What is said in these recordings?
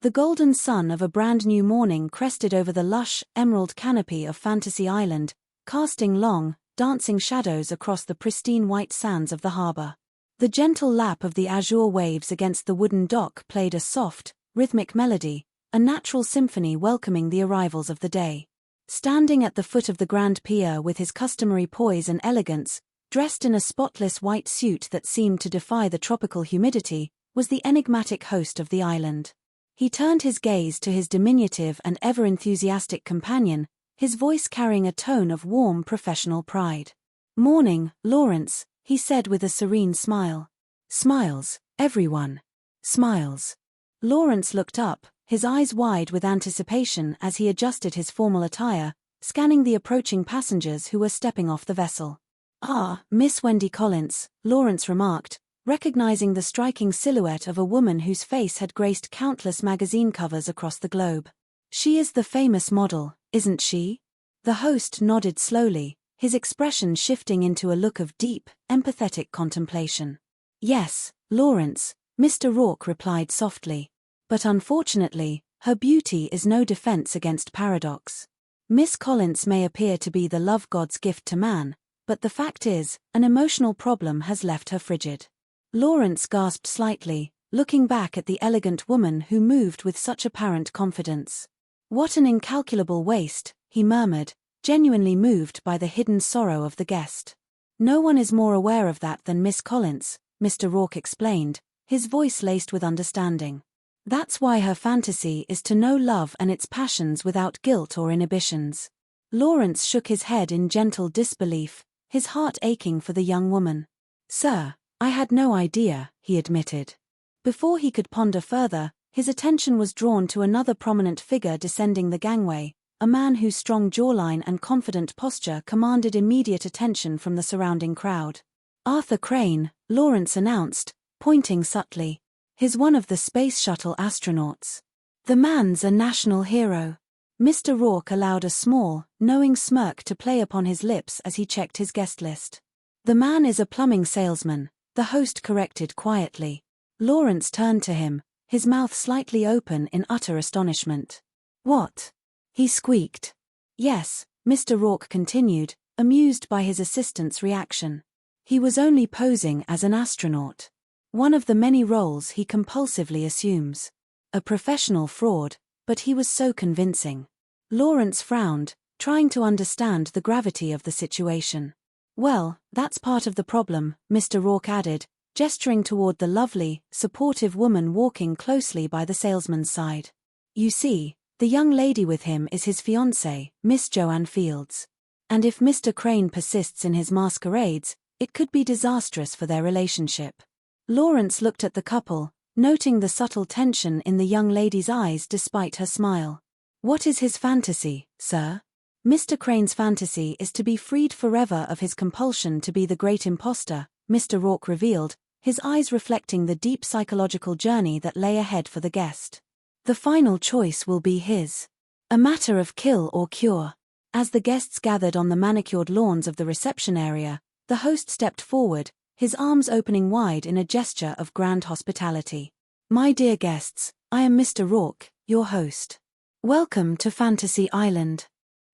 The golden sun of a brand new morning crested over the lush, emerald canopy of Fantasy Island, casting long, dancing shadows across the pristine white sands of the harbor. The gentle lap of the azure waves against the wooden dock played a soft, rhythmic melody, a natural symphony welcoming the arrivals of the day. Standing at the foot of the grand pier with his customary poise and elegance, dressed in a spotless white suit that seemed to defy the tropical humidity, was the enigmatic host of the island. He turned his gaze to his diminutive and ever-enthusiastic companion, his voice carrying a tone of warm professional pride. "Morning, Lawrence," he said with a serene smile. "Smiles, everyone. Smiles." Lawrence looked up, his eyes wide with anticipation as he adjusted his formal attire, scanning the approaching passengers who were stepping off the vessel. "Ah, Miss Wendy Collins," Lawrence remarked, recognizing the striking silhouette of a woman whose face had graced countless magazine covers across the globe. "She is the famous model, isn't she?" The host nodded slowly, his expression shifting into a look of deep, empathetic contemplation. "Yes, Lawrence," Mr. Rourke replied softly. "But unfortunately, her beauty is no defense against paradox. Miss Collins may appear to be the love god's gift to man, but the fact is, an emotional problem has left her frigid." Lawrence gasped slightly, looking back at the elegant woman who moved with such apparent confidence. "What an incalculable waste," he murmured, genuinely moved by the hidden sorrow of the guest. "No one is more aware of that than Miss Collins," Mr. Rourke explained, his voice laced with understanding. "That's why her fantasy is to know love and its passions without guilt or inhibitions." Lawrence shook his head in gentle disbelief, his heart aching for the young woman. "Sir, I had no idea," he admitted. Before he could ponder further, his attention was drawn to another prominent figure descending the gangway, a man whose strong jawline and confident posture commanded immediate attention from the surrounding crowd. "Arthur Crane," Lawrence announced, pointing subtly. "He's one of the space shuttle astronauts. The man's a national hero." Mr. Rourke allowed a small, knowing smirk to play upon his lips as he checked his guest list. "The man is a plumbing salesman," the host corrected quietly. Lawrence turned to him, his mouth slightly open in utter astonishment. "What?" he squeaked. "Yes," Mr. Rourke continued, amused by his assistant's reaction. "He was only posing as an astronaut. One of the many roles he compulsively assumes. A professional fraud, but he was so convincing." Lawrence frowned, trying to understand the gravity of the situation. "Well, that's part of the problem," Mr. Rourke added, gesturing toward the lovely, supportive woman walking closely by the salesman's side. "You see, the young lady with him is his fiancée, Miss Joanne Fields. And if Mr. Crane persists in his masquerades, it could be disastrous for their relationship." Lawrence looked at the couple, noting the subtle tension in the young lady's eyes despite her smile. "What is his fantasy, sir?" "Mr. Crane's fantasy is to be freed forever of his compulsion to be the great imposter," Mr. Rourke revealed, his eyes reflecting the deep psychological journey that lay ahead for the guest. "The final choice will be his. A matter of kill or cure." As the guests gathered on the manicured lawns of the reception area, the host stepped forward, his arms opening wide in a gesture of grand hospitality. "My dear guests, I am Mr. Rourke, your host. Welcome to Fantasy Island."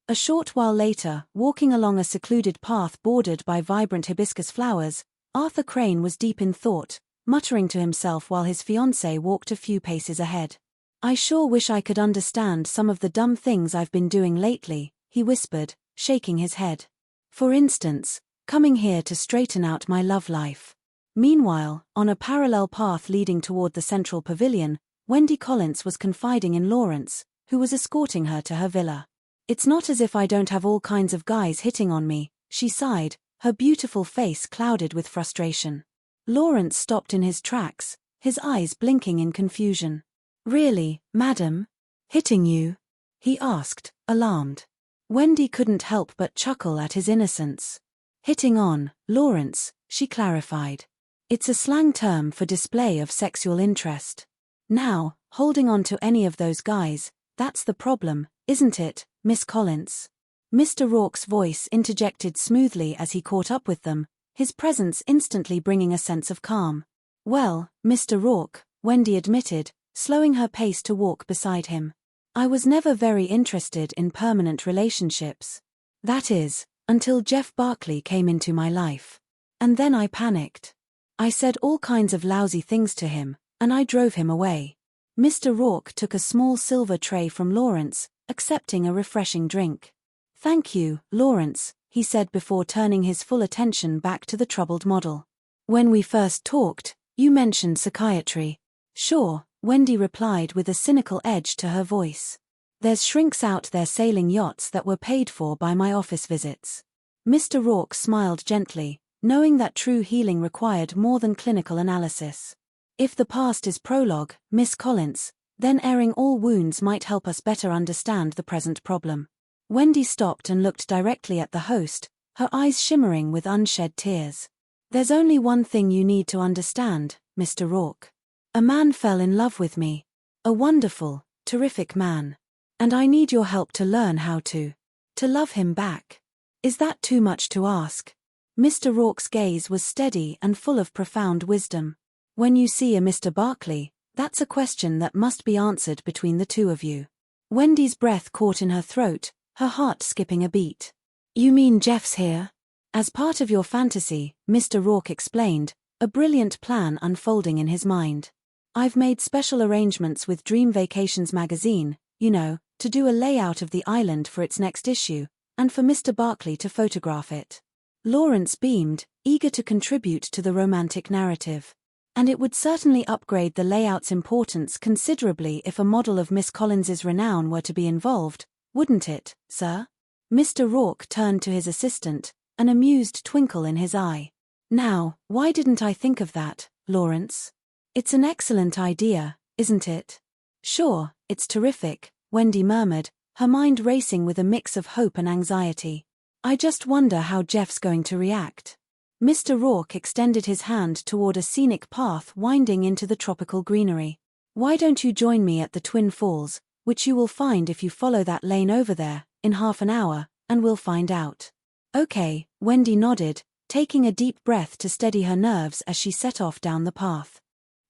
A short while later, walking along a secluded path bordered by vibrant hibiscus flowers, Arthur Crane was deep in thought, muttering to himself while his fiancée walked a few paces ahead. "I sure wish I could understand some of the dumb things I've been doing lately," he whispered, shaking his head. "For instance, coming here to straighten out my love life." Meanwhile, on a parallel path leading toward the central pavilion, Wendy Collins was confiding in Lawrence, who was escorting her to her villa. "It's not as if I don't have all kinds of guys hitting on me," she sighed, her beautiful face clouded with frustration. Lawrence stopped in his tracks, his eyes blinking in confusion. "Really, madam? Hitting you?" he asked, alarmed. Wendy couldn't help but chuckle at his innocence. "Hitting on, Lawrence," she clarified. "It's a slang term for display of sexual interest. Now, holding on to any of those guys, that's the problem, isn't it, Miss Collins?" Mr. Rourke's voice interjected smoothly as he caught up with them, his presence instantly bringing a sense of calm. "Well, Mr. Rourke," Wendy admitted, slowing her pace to walk beside him. I was never very interested in permanent relationships. That is, until Jeff Barkley came into my life. And then I panicked. I said all kinds of lousy things to him, and I drove him away. Mr. Rourke took a small silver tray from Lawrence, accepting a refreshing drink. "Thank you, Lawrence," he said before turning his full attention back to the troubled model. "When we first talked, you mentioned psychiatry." "Sure," Wendy replied with a cynical edge to her voice. "There's shrinks out there sailing yachts that were paid for by my office visits." Mr. Rourke smiled gently, knowing that true healing required more than clinical analysis. "If the past is prologue, Miss Collins, then airing all wounds might help us better understand the present problem." Wendy stopped and looked directly at the host, her eyes shimmering with unshed tears. "There's only one thing you need to understand, Mr. Rourke. A man fell in love with me. A wonderful, terrific man. And I need your help to learn how to love him back. Is that too much to ask?" Mr. Rourke's gaze was steady and full of profound wisdom. "When you see a Mr. Barkley, that's a question that must be answered between the two of you." Wendy's breath caught in her throat, her heart skipping a beat. "You mean Jeff's here?" "As part of your fantasy," Mr. Rourke explained, a brilliant plan unfolding in his mind. "I've made special arrangements with Dream Vacations magazine, you know, to do a layout of the island for its next issue, and for Mr. Barkley to photograph it." Lawrence beamed, eager to contribute to the romantic narrative. "And it would certainly upgrade the layout's importance considerably if a model of Miss Collins's renown were to be involved, wouldn't it, sir?" Mr. Rourke turned to his assistant, an amused twinkle in his eye. "Now, why didn't I think of that, Lawrence? It's an excellent idea, isn't it?" "Sure, it's terrific," Wendy murmured, her mind racing with a mix of hope and anxiety. "I just wonder how Jeff's going to react." Mr. Rourke extended his hand toward a scenic path winding into the tropical greenery. "Why don't you join me at the Twin Falls, which you will find if you follow that lane over there, in half an hour, and we'll find out." "Okay," Wendy nodded, taking a deep breath to steady her nerves as she set off down the path.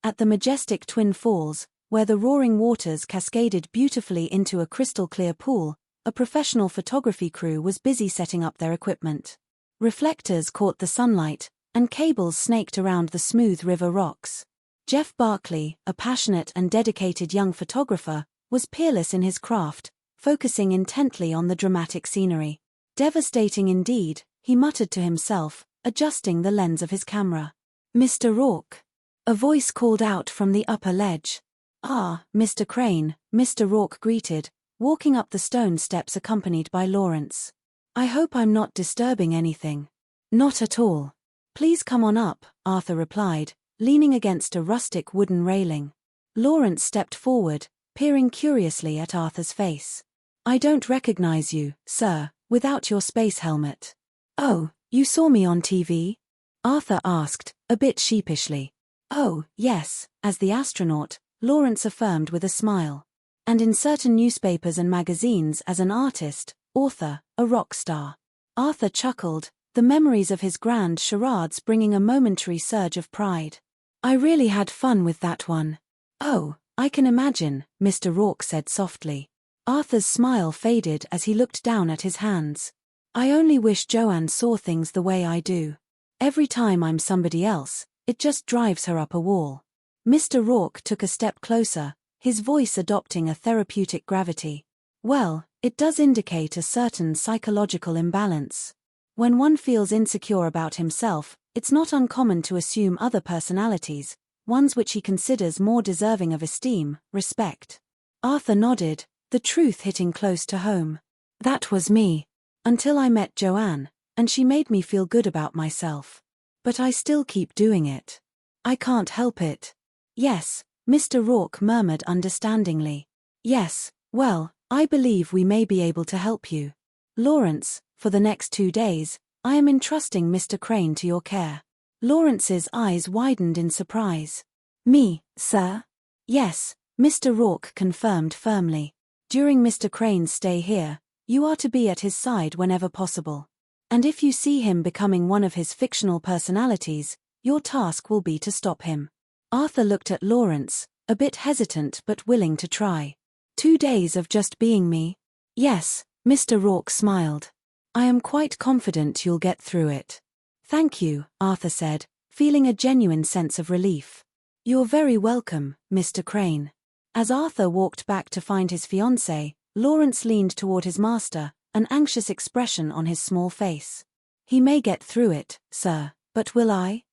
At the majestic Twin Falls, where the roaring waters cascaded beautifully into a crystal-clear pool, a professional photography crew was busy setting up their equipment. Reflectors caught the sunlight, and cables snaked around the smooth river rocks. Jeff Barkley, a passionate and dedicated young photographer, was peerless in his craft, focusing intently on the dramatic scenery. "Devastating indeed," he muttered to himself, adjusting the lens of his camera. "Mr. Rourke." A voice called out from the upper ledge. "Ah, Mr. Crane," Mr. Rourke greeted, walking up the stone steps accompanied by Lawrence. "I hope I'm not disturbing anything." "Not at all. Please come on up," Arthur replied, leaning against a rustic wooden railing. Lawrence stepped forward, peering curiously at Arthur's face. "I don't recognize you, sir, without your space helmet." "Oh, you saw me on TV?" Arthur asked, a bit sheepishly. "Oh, yes, as the astronaut," Lawrence affirmed with a smile. "And in certain newspapers and magazines as an artist, author, a rock star." Arthur chuckled, the memories of his grand charades bringing a momentary surge of pride. "I really had fun with that one." "Oh, I can imagine," Mr. Rourke said softly. Arthur's smile faded as he looked down at his hands. "I only wish Joanne saw things the way I do. Every time I'm somebody else, it just drives her up a wall." Mr. Rourke took a step closer, his voice adopting a therapeutic gravity. "Well, it does indicate a certain psychological imbalance. When one feels insecure about himself, it's not uncommon to assume other personalities, ones which he considers more deserving of esteem, respect." Arthur nodded, the truth hitting close to home. "That was me. Until I met Joanne, and she made me feel good about myself. But I still keep doing it. I can't help it." "Yes," Mr. Rourke murmured understandingly. "Yes, well, I believe we may be able to help you. Lawrence, for the next 2 days, I am entrusting Mr. Crane to your care." Lawrence's eyes widened in surprise. "Me, sir?" "Yes," Mr. Rourke confirmed firmly. "During Mr. Crane's stay here, you are to be at his side whenever possible. And if you see him becoming one of his fictional personalities, your task will be to stop him." Arthur looked at Lawrence, a bit hesitant but willing to try. 2 days of just being me? Yes, Mr. Rourke smiled. I am quite confident you'll get through it. Thank you, Arthur said, feeling a genuine sense of relief. You're very welcome, Mr. Crane. As Arthur walked back to find his fiancée, Lawrence leaned toward his master, an anxious expression on his small face. He may get through it, sir, but will I?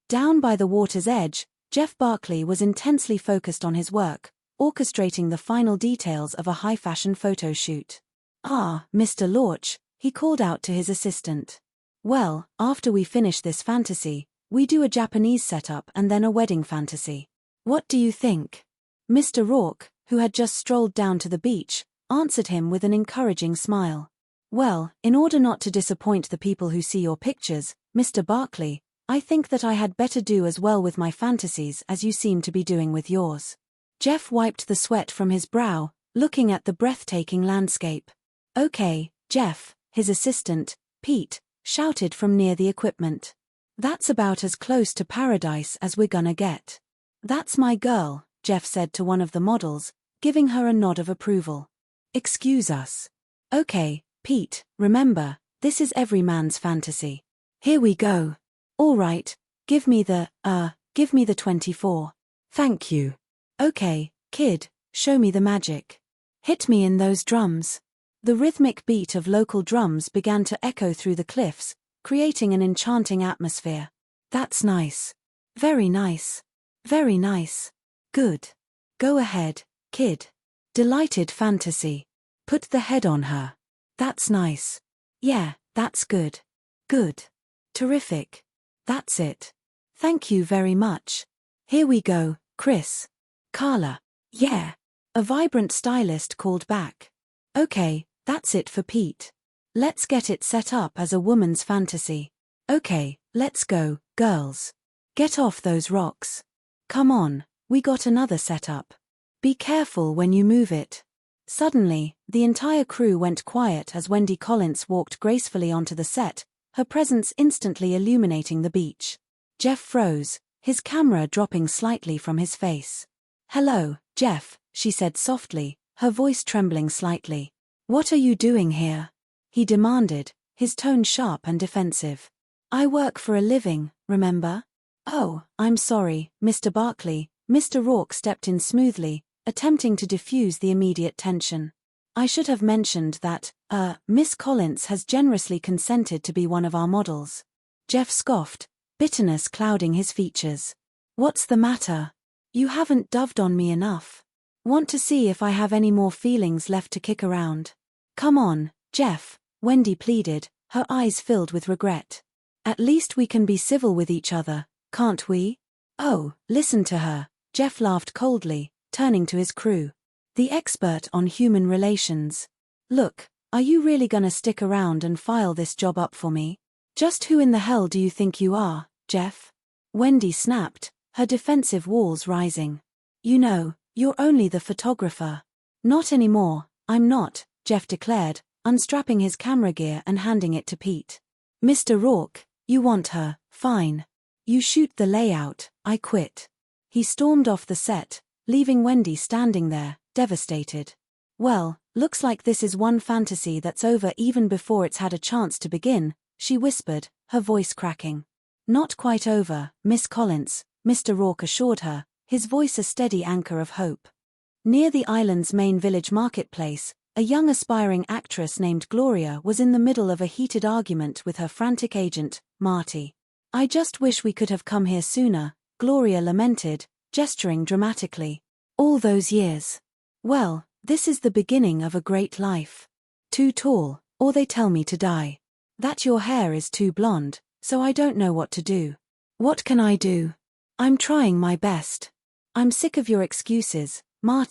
Down by the water's edge, Jeff Barkley was intensely focused on his work, orchestrating the final details of a high-fashion photo shoot. Ah, Mr. Lorch, he called out to his assistant. Well, after we finish this fantasy, we do a Japanese setup and then a wedding fantasy. What do you think? Mr. Rourke, who had just strolled down to the beach, answered him with an encouraging smile. Well, in order not to disappoint the people who see your pictures, Mr. Barkley, I think that I had better do as well with my fantasies as you seem to be doing with yours. Jeff wiped the sweat from his brow, looking at the breathtaking landscape. Okay, Jeff, his assistant, Pete, shouted from near the equipment. That's about as close to paradise as we're gonna get. That's my girl, Jeff said to one of the models, giving her a nod of approval. Excuse us. Okay, Pete, remember, this is every man's fantasy. Here we go. All right, give me the 24. Thank you. Okay, kid, show me the magic. Hit me in those drums. The rhythmic beat of local drums began to echo through the cliffs, creating an enchanting atmosphere. That's nice. Very nice. Very nice. Good. Go ahead, kid. Delighted fantasy. Put the head on her. That's nice. Yeah, that's good. Good. Terrific. That's it. Thank you very much. Here we go, Chris. Carla. Yeah. A vibrant stylist called back. Okay, that's it for Pete. Let's get it set up as a woman's fantasy. Okay, let's go, girls. Get off those rocks. Come on, we got another setup. Be careful when you move it. Suddenly, the entire crew went quiet as Wendy Collins walked gracefully onto the set, her presence instantly illuminating the beach. Jeff froze, his camera dropping slightly from his face. Hello, Jeff, she said softly, her voice trembling slightly. What are you doing here? He demanded, his tone sharp and defensive. I work for a living, remember? Oh, I'm sorry, Mr. Barkley. Mr. Rourke stepped in smoothly, attempting to diffuse the immediate tension. I should have mentioned that, Miss Collins has generously consented to be one of our models. Jeff scoffed, bitterness clouding his features. What's the matter? You haven't doved on me enough. Want to see if I have any more feelings left to kick around? Come on, Jeff, Wendy pleaded, her eyes filled with regret. At least we can be civil with each other, can't we? Oh, listen to her, Jeff laughed coldly, turning to his crew. The expert on human relations. Look, are you really gonna stick around and file this job up for me? Just who in the hell do you think you are, Jeff? Wendy snapped, her defensive walls rising. You know, you're only the photographer. Not anymore, I'm not, Jeff declared, unstrapping his camera gear and handing it to Pete. Mr. Rourke, you want her, fine. You shoot the layout, I quit. He stormed off the set, leaving Wendy standing there, devastated. Well, looks like this is one fantasy that's over even before it's had a chance to begin, she whispered, her voice cracking. Not quite over, Miss Collins, Mr. Rourke assured her, his voice a steady anchor of hope. Near the island's main village marketplace, a young aspiring actress named Gloria was in the middle of a heated argument with her frantic agent, Marty. I just wish we could have come here sooner, Gloria lamented, gesturing dramatically. All those years. Well, this is the beginning of a great life. Too tall, or they tell me to die. That your hair is too blonde, so I don't know what to do. What can I do? I'm trying my best. I'm sick of your excuses, Marty.